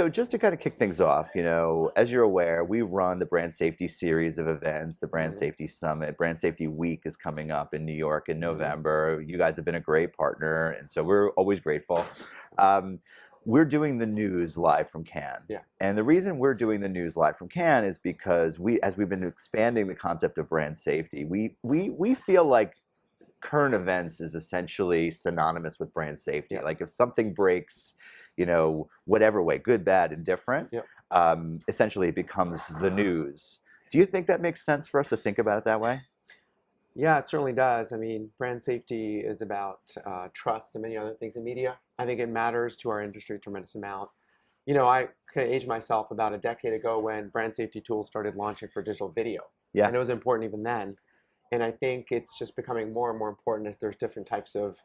So just to kind of kick things off, as you're aware, we run the brand safety series of events, the Brand Mhm. Safety Summit. Brand Safety Week is coming up in New York in Mhm. November. You guys have been a great partner, and so we're always grateful. Um, we're doing the news live from Cannes. Yeah. And the reason we're doing the news live from Cannes is because as we've been expanding the concept of brand safety, we feel like current events is essentially synonymous with brand safety. Yeah. Like if something breaks, whatever way, good, bad, indifferent, Yep. essentially it becomes the news. Do you think that makes sense for us to think about it that way? Yeah, it certainly does. I mean, brand safety is about trust and many other things in media. I think it matters to our industry a tremendous amount. I kind of aged myself about a decade ago when brand safety tools started launching for digital video. Yeah, And it was important even then. And I think it's just becoming more and more important as there's different types of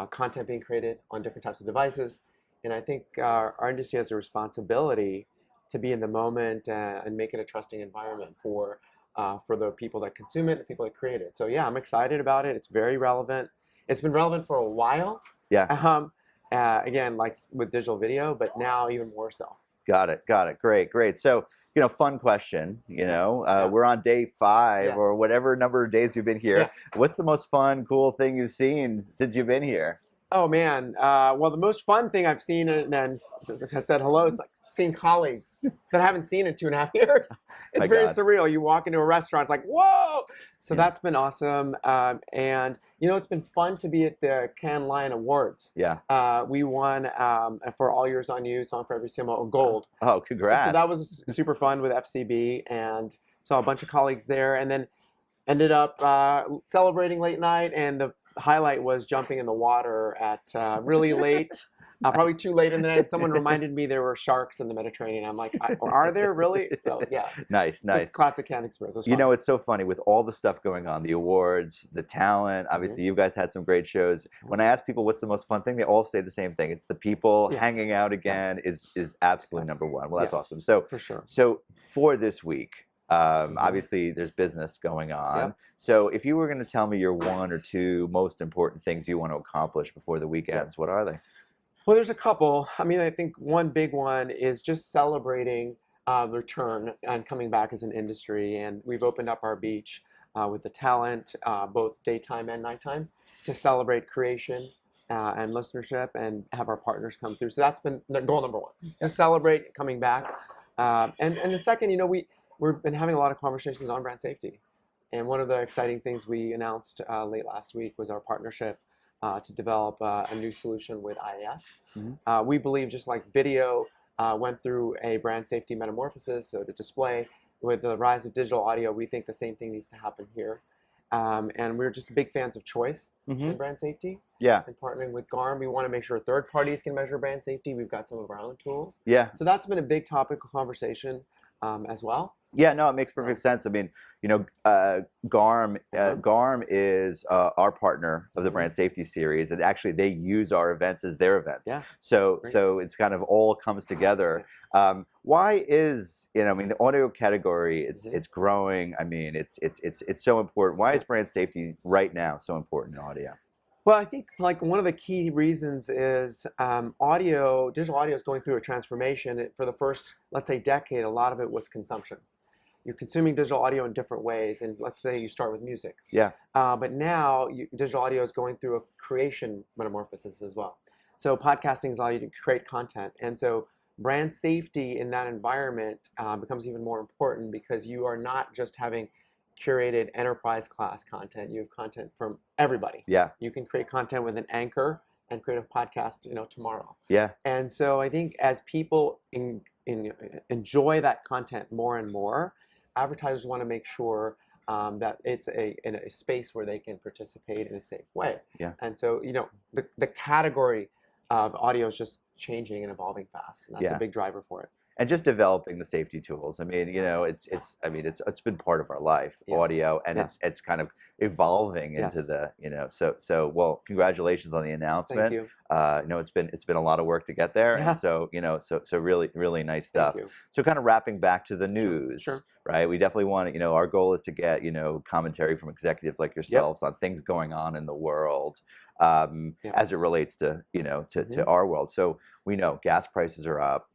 content being created on different types of devices. And I think our industry has a responsibility to be in the moment and make it a trusting environment for the people that consume it, the people that create it. So yeah, I'm excited about it. It's very relevant. It's been relevant for a while. yeah. Um, again, like with digital video, but now even more so. Got it. Got it. Great. Great. So, fun question. Yeah. We're on day 5 Yeah. or whatever number of days you've been here. Yeah. What's the most fun, cool thing you've seen since you've been here? Oh man. Well, the most fun thing I've seen and has said hello is like seeing colleagues that I haven't seen in 2.5 years. It's My very God. surreal. You walk into a restaurant, it's like, whoa! So Yeah. that's been awesome. And it's been fun to be at the Cannes Lion Awards. Yeah. We won for All Years on You, Song for Every Cinema, gold. Oh, congrats. So that was super fun with FCB and saw a bunch of colleagues there, and then ended up celebrating late night, and the highlight was jumping in the water at really late, probably too late in the night. Someone reminded me there were sharks in the Mediterranean. I'm like, are there really? So yeah, Nice, nice. classic Cannes experience. It was fun. It's so funny with all the stuff going on, the awards, the talent. Obviously, you guys had some great shows. When I ask people what's the most fun thing, they all say the same thing. It's the people Yes. hanging out again is absolutely Yes. number one. Well, that's Yes. awesome. So, For sure. for this week, obviously there's business going on. Yep. So, if you were going to tell me your one or two most important things you want to accomplish before the week ends, what are they? Well, there's a couple. I mean, I think one big one is just celebrating the return and coming back as an industry. And we've opened up our beach with the talent, both daytime and nighttime, to celebrate creation and listenership and have our partners come through. So that's been goal number one, just celebrate coming back. And the second, we've been having a lot of conversations on brand safety. And one of the exciting things we announced late last week was our partnership to develop a new solution with IAS. Mhm. We believe just like video went through a brand safety metamorphosis, so to display, with the rise of digital audio, we think the same thing needs to happen here. And we're just big fans of choice in brand safety. Yeah. And partnering with GARM, we want to make sure third parties can measure brand safety. We've got some of our own tools. Yeah. So that's been a big topic of conversation as well. Yeah, no, it makes perfect sense. I mean, GARM is our partner of the Brand Safety Series, and actually they use our events as their events. Yeah. So Great. so it's kind of all comes together. Why is the audio category? It's growing. I mean, it's so important. Why is brand safety right now so important in audio? Well, I think like one of the key reasons is digital audio is going through a transformation. For the first, let's say, decade, a lot of it was consumption. You're consuming digital audio in different ways, and let's say you start with music. Yeah. But now digital audio is going through a creation metamorphosis as well. So podcasting allows you to create content, and so brand safety in that environment becomes even more important because you are not just having curated enterprise class content. You have content from everybody. Yeah. You can create content with an anchor and create a podcast, tomorrow. Yeah. And so I think as people enjoy that content more and more, advertisers want to make sure that it's in a space where they can participate in a safe way. Yeah. And so the category of audio is just changing and evolving fast, and that's a big driver for it. And just developing the safety tools. I mean, it's been part of our life, audio, and it's kind of evolving into the, so well, congratulations on the announcement. Thank you. It's been a lot of work to get there, and so really really nice stuff. Thank you. So kind of wrapping back to the news, Sure. right? We definitely want to, our goal is to get commentary from executives like yourselves on things going on in the world. As it relates to to our world. So we know gas prices are up.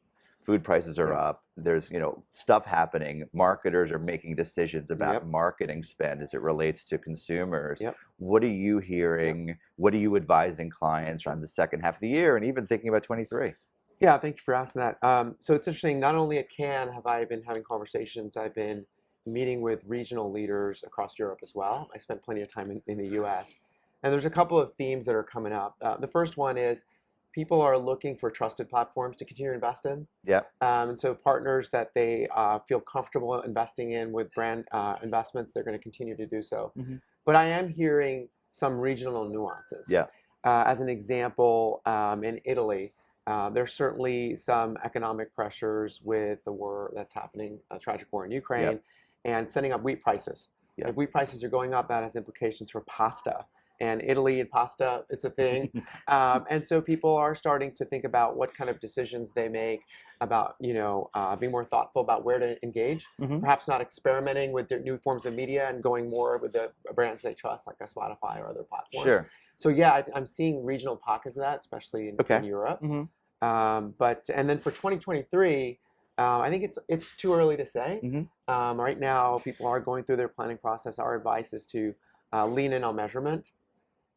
food prices are Yeah. up. There's, stuff happening. Marketers are making decisions about Yep. marketing spend as it relates to consumers. Yep. What are you Yep. hearing? What are you advising clients on the second half of the year and even thinking about 23? Yeah, thank you for asking that. So it's interesting. Not only at Cannes have I been having conversations, I've been meeting with regional leaders across Europe as well. I spent plenty of time in the U.S. And there's a couple of themes that are coming up. The first one is people are looking for trusted platforms to continue to invest in. Yeah. And so partners that they feel comfortable investing in with brand investments, they're going to continue to do so. Mm-hmm. But I am hearing some regional nuances. Yeah. As an example, in Italy, there's certainly some economic pressures with the war that's happening, a tragic war in Ukraine, and setting up wheat prices. Yeah. If wheat prices are going up, that has implications for pasta. And Italy and pasta, it's a thing. And so people are starting to think about what kind of decisions they make about, being more thoughtful about where to engage, Mm-hmm. perhaps not experimenting with new forms of media and going more with the brands they trust, like a Spotify or other platforms. Sure. So yeah, I'm seeing regional pockets of that, especially in Europe. Mm-hmm. And then for 2023, I think it's too early to say. Mm-hmm. Right now, people are going through their planning process. Our advice is to lean in on measurement.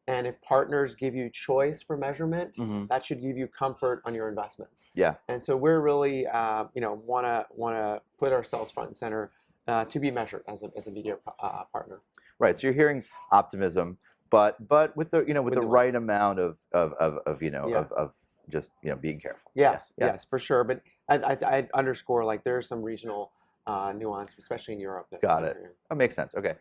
And if partners give you choice for measurement, Mm-hmm. that should give you comfort on your investments. Yeah. And so we're really, wanna put ourselves front and center to be measured as a media partner. Right. So you're hearing optimism, but with the with the right nuance. amount of Yeah. of just being careful. Yes, Yeah. yes, for sure. But I underscore, like, there's some regional nuance, especially in Europe. Got it. That makes sense. Okay.